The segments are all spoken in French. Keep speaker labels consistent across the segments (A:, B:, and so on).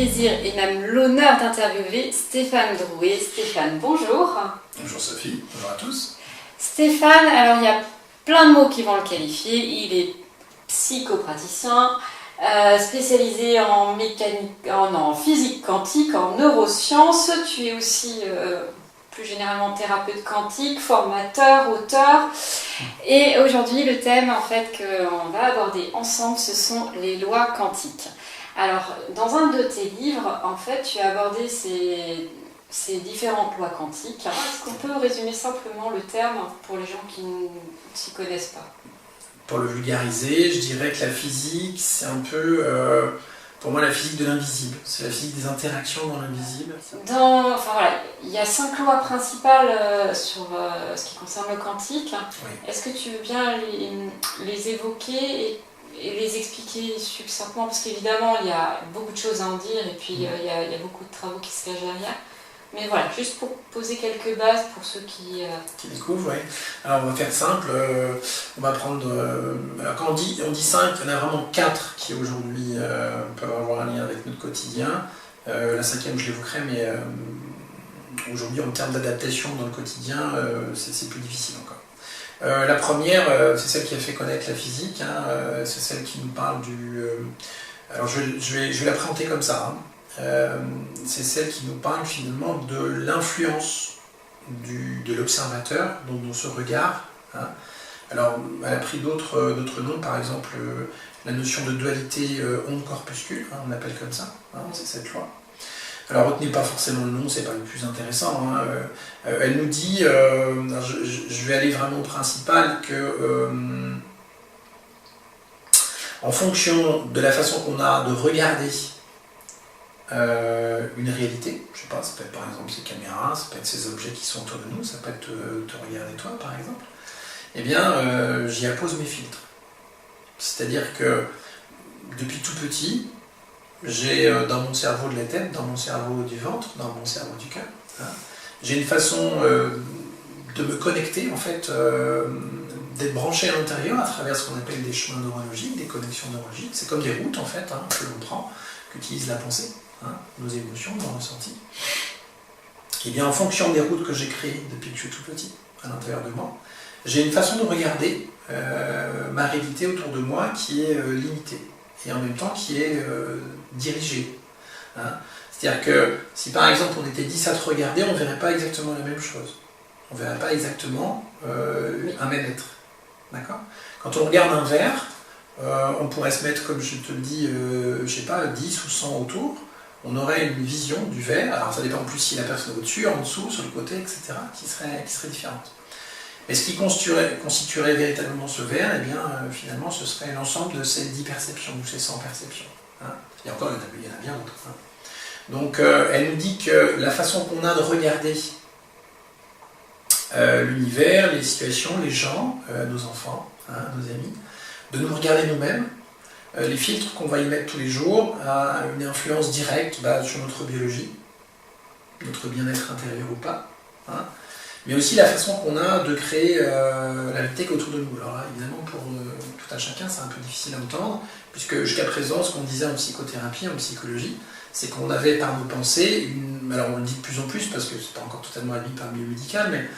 A: plaisir et même l'honneur d'interviewer Stéphane Drouet. Stéphane, bonjour.
B: Bonjour Sophie, bonjour à tous.
A: Stéphane, alors il y a plein de mots qui vont le qualifier. Il est psychopraticien, spécialisé en physique quantique, en neurosciences. Tu es aussi plus généralement thérapeute quantique, formateur, auteur. Et aujourd'hui, le thème en fait qu'on va aborder ensemble, ce sont les lois quantiques. Alors, dans un de tes livres, en fait, tu as abordé ces différentes lois quantiques. Est-ce qu'on peut résumer simplement le terme pour les gens qui ne s'y connaissent pas?
B: Pour le vulgariser, je dirais que la physique, c'est un peu, pour moi, la physique de l'invisible. C'est la physique des interactions dans l'invisible.
A: Il y a 5 lois principales sur ce qui concerne le quantique. Oui. Est-ce que tu veux bien les évoquer et les expliquer succinctement? Parce qu'évidemment, il y a beaucoup de choses à en dire et puis il y a beaucoup de travaux qui se cachent derrière. Mais voilà, juste pour poser quelques bases pour ceux qui
B: découvrent, oui. Alors on va faire simple, on va prendre... alors quand on dit 5, il y en a vraiment 4 qui aujourd'hui peuvent avoir un lien avec notre quotidien. La 5e, je l'évoquerai, mais aujourd'hui, en termes d'adaptation dans le quotidien, c'est plus difficile encore. La première, c'est celle qui a fait connaître la physique, c'est celle qui nous parle du... alors je vais la présenter comme ça, c'est celle qui nous parle finalement de l'influence de l'observateur dans ce regard. Alors, elle a pris d'autres noms, par exemple la notion de dualité onde-corpuscule, on l'appelle comme ça, c'est cette loi. Alors, retenez pas forcément le nom, c'est pas le plus intéressant. Elle nous dit, je vais aller vraiment au principal, que en fonction de la façon qu'on a de regarder une réalité, je sais pas, ça peut être par exemple ces caméras, ça peut être ces objets qui sont autour de nous, ça peut être te regarder toi par exemple, eh bien j'y appose mes filtres. C'est-à-dire que depuis tout petit, j'ai dans mon cerveau de la tête, dans mon cerveau du ventre, dans mon cerveau du cœur, j'ai une façon de me connecter en fait, d'être branché à l'intérieur à travers ce qu'on appelle des chemins neurologiques, des connexions neurologiques. C'est comme des routes en fait que l'on prend, qu'utilise la pensée. Nos émotions, nos ressentis. Et bien en fonction des routes que j'ai créées depuis que je suis tout petit, à l'intérieur de moi, j'ai une façon de regarder ma réalité autour de moi qui est limitée, et en même temps qui est dirigée. C'est-à-dire que si par exemple on était 10 à te regarder, on ne verrait pas exactement la même chose. On ne verrait pas exactement un même être. D'accord ? Quand on regarde un verre, on pourrait se mettre, comme je te le dis, je sais pas, 10 ou 100 autour. On aurait une vision du verre, alors ça dépend en plus si la personne est au-dessus, en dessous, sur le côté, etc., qui serait différente. Et ce qui constituerait véritablement ce verre, eh bien, finalement, ce serait l'ensemble de ces 10 perceptions, ou ces 100 perceptions. Et encore, il y en a bien d'autres. Donc, elle nous dit que la façon qu'on a de regarder l'univers, les situations, les gens, nos enfants, nos amis, de nous regarder nous-mêmes, les filtres qu'on va y mettre tous les jours a une influence directe sur notre biologie, notre bien-être intérieur ou pas, mais aussi la façon qu'on a de créer la réalité autour de nous. Alors là, évidemment, pour tout un chacun, c'est un peu difficile à entendre, puisque jusqu'à présent, ce qu'on disait en psychothérapie, en psychologie, c'est qu'on avait par nos pensées, alors on le dit de plus en plus, parce que c'est pas encore totalement admis par le milieu médical, mais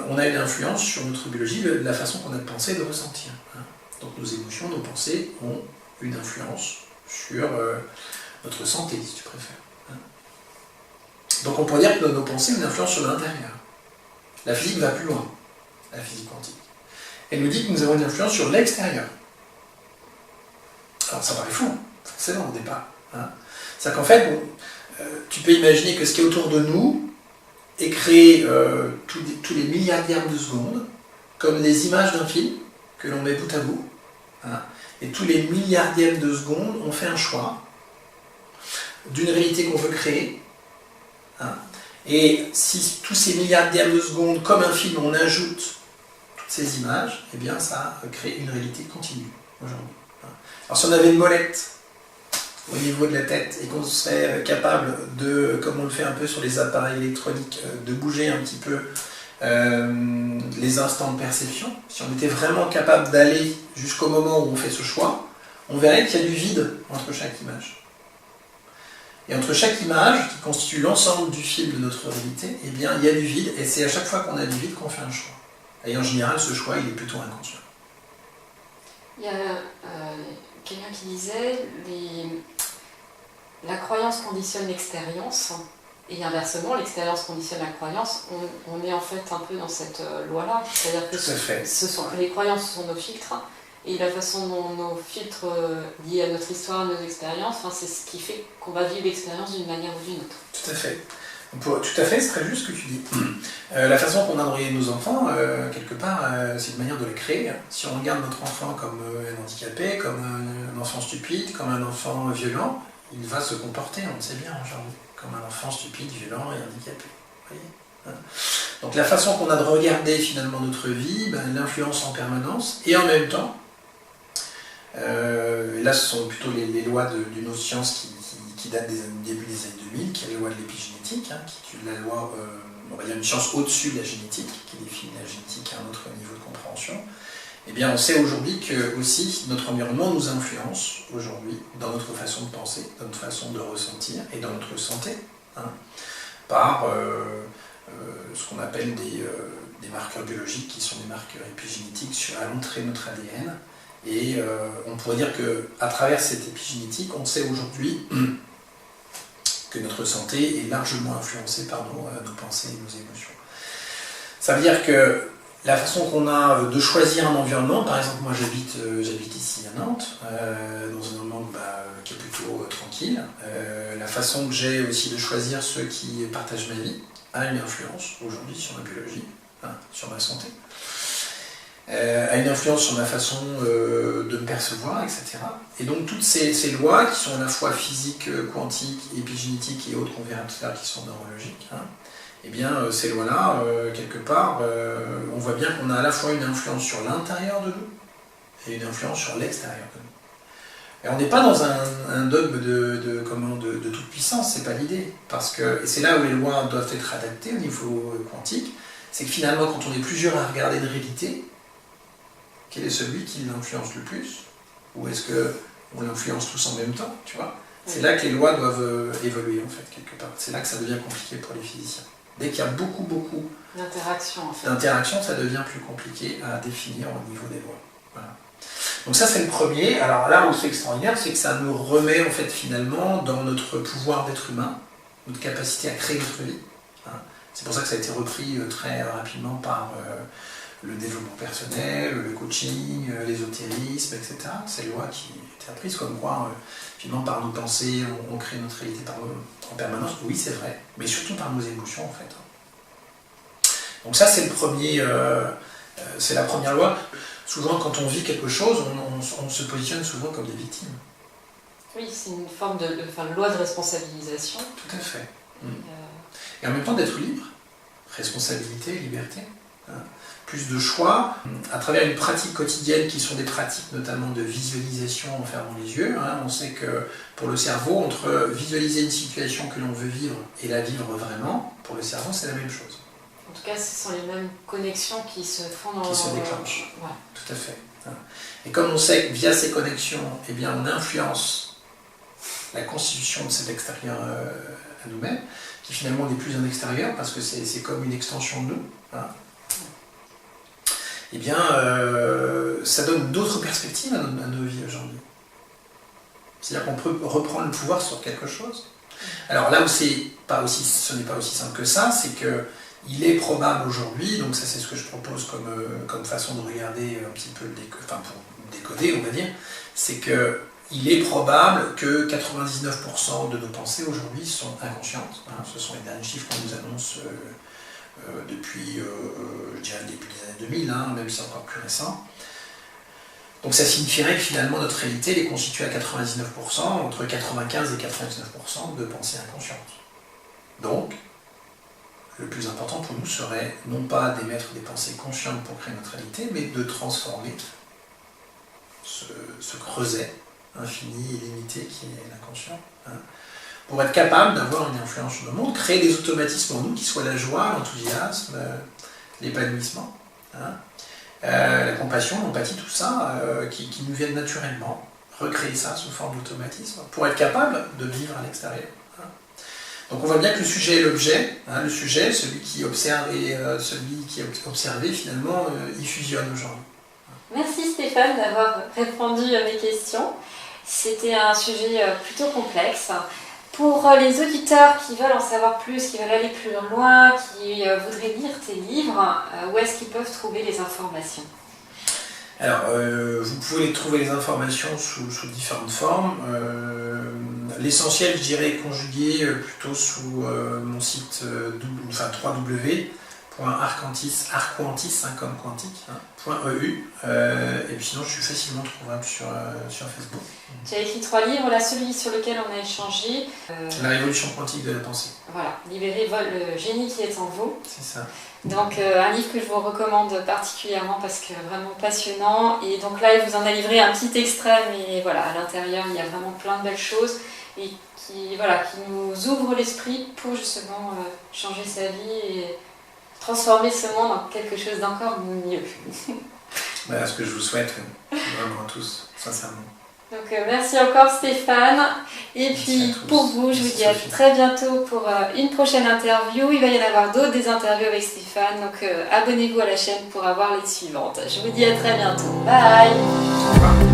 B: on a une influence sur notre biologie, la façon qu'on a de penser et de ressentir. Donc nos émotions, nos pensées ont une influence sur notre santé, si tu préfères. Donc on pourrait dire que nos pensées ont une influence sur l'intérieur. La physique va plus loin, la physique quantique. Elle nous dit que nous avons une influence sur l'extérieur. Alors ça paraît fou, forcément au départ. C'est-à-dire qu'en fait, tu peux imaginer que ce qui est autour de nous est créé tous les milliardièmes de secondes, comme les images d'un film que l'on met bout à bout. Et tous les milliardièmes de secondes, on fait un choix d'une réalité qu'on veut créer. Et si tous ces milliardièmes de secondes, comme un film, on ajoute toutes ces images, eh bien ça crée une réalité continue aujourd'hui. Alors si on avait une molette au niveau de la tête et qu'on serait capable de, comme on le fait un peu sur les appareils électroniques, de bouger un petit peu les instants de perception, si on était vraiment capable d'aller jusqu'au moment où on fait ce choix, on verrait qu'il y a du vide entre chaque image. Et entre chaque image, qui constitue l'ensemble du film de notre réalité, eh bien, il y a du vide, et c'est à chaque fois qu'on a du vide qu'on fait un choix. Et en général, ce choix, il est plutôt inconscient.
A: Il y a quelqu'un qui disait la croyance conditionne l'expérience, et inversement, l'expérience conditionne la croyance. On est en fait un peu dans cette loi-là. C'est-à-dire que les croyances sont nos filtres, et la façon dont nos filtres liés à notre histoire, nos expériences, c'est ce qui fait qu'on va vivre l'expérience d'une manière ou d'une autre.
B: Tout à fait. Tout à fait, c'est très juste ce que tu dis. La façon qu'on a d'envoyer nos enfants, quelque part, c'est une manière de les créer. Si on regarde notre enfant comme un handicapé, comme un enfant stupide, comme un enfant violent, il va se comporter, on le sait bien aujourd'hui, comme un enfant stupide, violent et handicapé. Vous voyez ? Donc la façon qu'on a de regarder finalement notre vie, l'influence en permanence, et en même temps, et là ce sont plutôt les lois d'une neuroscience qui date des début des années 2000, qui est la loi de l'épigénétique, qui est la loi, on va dire une science au-dessus de la génétique, qui définit la génétique à un autre niveau de compréhension. Eh bien, on sait aujourd'hui que aussi notre environnement nous influence aujourd'hui dans notre façon de penser, dans notre façon de ressentir et dans notre santé, par ce qu'on appelle des marqueurs biologiques qui sont des marqueurs épigénétiques à l'entrée de notre ADN. Et on pourrait dire qu'à travers cette épigénétique, on sait aujourd'hui que notre santé est largement influencée par nos pensées et nos émotions. Ça veut dire que la façon qu'on a de choisir un environnement, par exemple moi j'habite ici à Nantes, dans un environnement qui est plutôt tranquille, la façon que j'ai aussi de choisir ceux qui partagent ma vie a une influence aujourd'hui sur ma biologie, sur ma santé, a une influence sur ma façon de me percevoir, etc. Et donc toutes ces lois qui sont à la fois physiques, quantiques, épigénétiques et autres qu'on verra tout à l'heure qui sont neurologiques, eh bien ces lois-là, quelque part, on voit bien qu'on a à la fois une influence sur l'intérieur de nous et une influence sur l'extérieur de nous. Et on n'est pas dans un dogme de toute puissance, c'est pas l'idée. Et c'est là où les lois doivent être adaptées au niveau quantique, c'est que finalement quand on est plusieurs à regarder une réalité, quel est celui qui l'influence le plus? Ou est-ce qu'on l'influence tous en même temps, tu vois? C'est là que les lois doivent évoluer, en fait, quelque part. C'est là que ça devient compliqué pour les physiciens. Dès qu'il y a beaucoup
A: d'interaction, en fait.
B: D'interaction, ça devient plus compliqué à définir au niveau des lois. Voilà. Donc ça, c'est le premier. Alors là où c'est extraordinaire, c'est que ça nous remet, en fait, finalement, dans notre pouvoir d'être humain, notre capacité à créer notre vie. C'est pour ça que ça a été repris très rapidement par le développement personnel, le coaching, l'ésotérisme, etc. Ces lois qui étaient apprises comme quoi, finalement, par nos pensées, on crée notre réalité en permanence. Oui, c'est vrai, mais surtout par nos émotions, en fait. Donc ça, c'est c'est la première loi. Souvent, quand on vit quelque chose, on se positionne souvent comme des victimes.
A: Oui, c'est une forme de loi de responsabilisation.
B: Tout à fait. Et en même temps, d'être libre. Responsabilité, liberté. Plus de choix, à travers une pratique quotidienne qui sont des pratiques notamment de visualisation en fermant les yeux. On sait que pour le cerveau, entre visualiser une situation que l'on veut vivre et la vivre vraiment, pour le cerveau, c'est la même chose.
A: En tout cas, ce sont les mêmes connexions qui se font dans...
B: Qui se déclenchent,
A: ouais.
B: Tout à fait. Et comme on sait que via ces connexions, eh bien, on influence la constitution de cet extérieur à nous-mêmes, qui finalement n'est plus un extérieur, parce que c'est comme une extension de nous, eh bien, ça donne d'autres perspectives à nos vies aujourd'hui. C'est-à-dire qu'on peut reprendre le pouvoir sur quelque chose. Alors là où ce n'est pas aussi simple que ça, c'est qu'il est probable aujourd'hui, donc ça c'est ce que je propose comme façon de regarder un petit peu, pour décoder, on va dire, c'est qu'il est probable que 99% de nos pensées aujourd'hui sont inconscientes. Ce sont les derniers chiffres qu'on nous annonce depuis, je dirais, le début des années 2000, même si c'est encore plus récent. Donc ça signifierait que finalement notre réalité est constituée à 99%, entre 95 et 99% de pensées inconscientes. Donc, le plus important pour nous serait non pas d'émettre des pensées conscientes pour créer notre réalité, mais de transformer ce creuset infini et limité qui est l'inconscient, pour être capable d'avoir une influence sur le monde, créer des automatismes en nous qui soient la joie, l'enthousiasme, l'épanouissement, la compassion, l'empathie, tout ça, qui nous viennent naturellement, recréer ça sous forme d'automatisme, pour être capable de vivre à l'extérieur. Donc on voit bien que le sujet est l'objet, hein, le sujet, celui qui observe et celui qui est observé, finalement, il fusionne aujourd'hui.
A: Merci Stéphane d'avoir répondu à mes questions. C'était un sujet plutôt complexe. Pour les auditeurs qui veulent en savoir plus, qui veulent aller plus loin, qui voudraient lire tes livres, où est-ce qu'ils peuvent trouver les informations ?
B: Alors, vous pouvez trouver les informations sous différentes formes. L'essentiel, je dirais, est conjugué plutôt sous mon site www.arquantis, comme quantique, .eu. Et puis sinon, je suis facilement trouvable sur Facebook.
A: Tu as écrit 3 livres, là celui sur lequel on a échangé.
B: La révolution quantique de la pensée.
A: Voilà, Libérer le génie qui est en vous.
B: C'est ça.
A: Donc un livre que je vous recommande particulièrement parce que vraiment passionnant. Et donc là, il vous en a livré un petit extrait, mais voilà, à l'intérieur, il y a vraiment plein de belles choses et qui nous ouvrent l'esprit pour justement changer sa vie et transformer ce monde en quelque chose d'encore mieux.
B: Voilà ce que je vous souhaite, vraiment à tous, sincèrement.
A: Donc merci encore Stéphane. Et puis pour vous, je vous dis à très bientôt pour une prochaine interview. Il va y en avoir d'autres, des interviews avec Stéphane. Donc abonnez-vous à la chaîne pour avoir les suivantes. Je vous dis à très bientôt. Bye.
B: Au revoir.